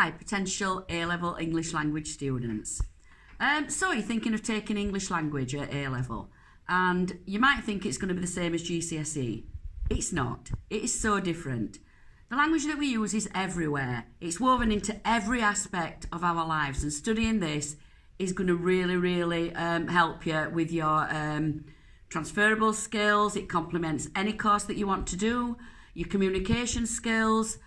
Hi, potential A-level English language students. So you're thinking of taking English language at A-level, and you might think it's going to be the same as GCSE. It's not. It is so different. The language that we use is everywhere. It's woven into every aspect of our lives, and studying this is going to really help you with your transferable skills. It complements any course that you want to do, your communication skills,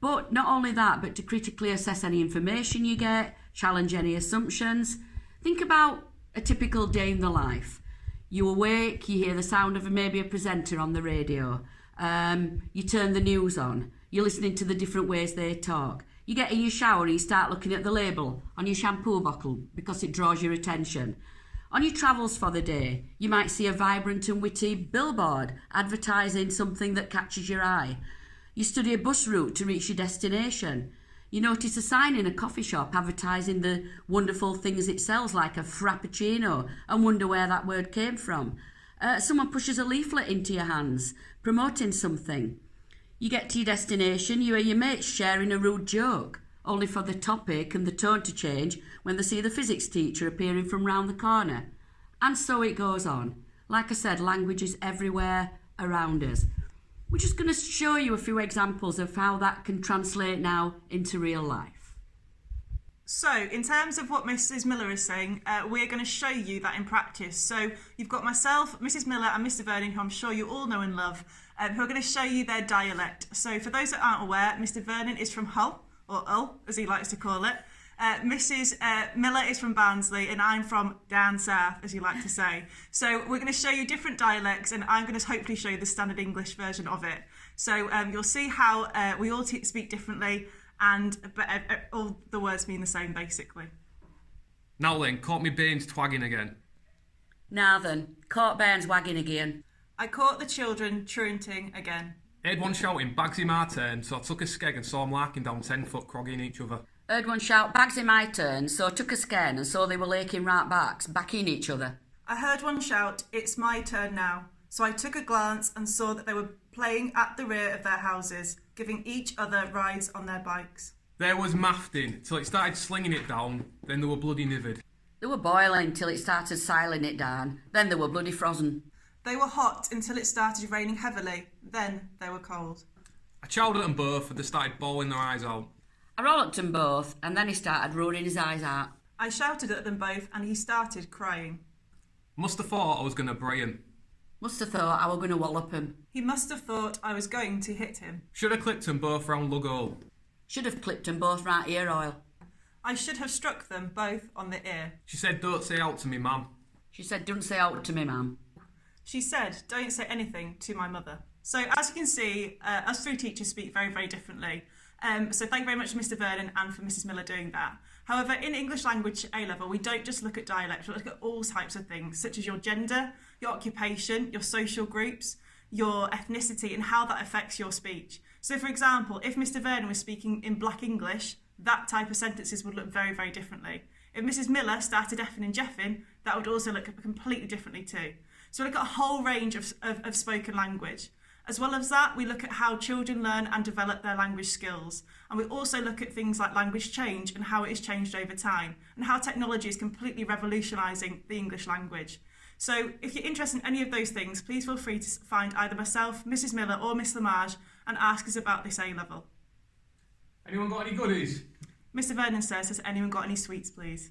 but not only that, but to critically assess any information you get, challenge any assumptions. Think about a typical day in the life. You awake, you hear the sound of maybe a presenter on the radio, you turn the news on, you're listening to the different ways they talk. You get in your shower and you start looking at the label on your shampoo bottle because it draws your attention. On your travels for the day, you might see a vibrant and witty billboard advertising something that catches your eye. You study a bus route to reach your destination. You notice a sign in a coffee shop advertising the wonderful things it sells, like a frappuccino, and wonder where that word came from. Someone pushes a leaflet into your hands, promoting something. You get to your destination, you hear your mates sharing a rude joke, only for the topic and the tone to change when they see the physics teacher appearing from round the corner. And so it goes on. Like I said, language is everywhere around us. We're just going to show you a few examples of how that can translate now into real life. So, in terms of what Mrs. Miller is saying, we're going to show you that in practice. So, you've got myself, Mrs. Miller and Mr. Vernon, who I'm sure you all know and love, who are going to show you their dialect. So, for those that aren't aware, Mr. Vernon is from Hull, or Hull, as he likes to call it. Mrs. Miller is from Barnsley, and I'm from down south, as you like to say. So we're going to show you different dialects, and I'm going to hopefully show you the standard English version of it. So you'll see how we all speak differently, but all the words mean the same, basically. Now then, caught me bairns twagging again. Now then, caught bairns wagging again. I caught the children truanting again. Heard one shouting, bags in my turn, so I took a skeg and saw them larking down 10 foot, crogging each other. Heard one shout, bags in my turn, so took a scan and saw they were laking right backs, backing each other. I heard one shout, it's my turn now, so I took a glance and saw that they were playing at the rear of their houses, giving each other rides on their bikes. There was mafting, till it started slinging it down, then they were bloody nivered. They were boiling till it started siling it down, then they were bloody frozen. They were hot until it started raining heavily, then they were cold. I chowed at them both and they started bawling their eyes out. I rolled them both, and then he started roaring his eyes out. I shouted at them both, and he started crying. Must have thought I was going to bray him. Must have thought I were going to wallop him. He must have thought I was going to hit him. Should have clipped them both round lug hole. Should have clipped them both right ear oil. I should have struck them both on the ear. She said, don't say out to me, ma'am. She said, don't say out to me, ma'am. She said, don't say anything to my mother. So as you can see, us three teachers speak very differently. So thank you very much to Mr. Vernon and for Mrs. Miller doing that. However, in English language A-level, we don't just look at dialect, we look at all types of things, such as your gender, your occupation, your social groups, your ethnicity, and how that affects your speech. So for example, if Mr. Vernon was speaking in Black English, that type of sentences would look very differently. If Mrs. Miller started effing and jeffing, that would also look completely differently too. So we look at a whole range of spoken language. As well as that, we look at how children learn and develop their language skills. And we also look at things like language change and how it has changed over time, and how technology is completely revolutionising the English language. So if you're interested in any of those things, please feel free to find either myself, Mrs. Miller or Miss Lamage and ask us about this A-level. Anyone got any goodies? Mr. Vernon says, has anyone got any sweets, please?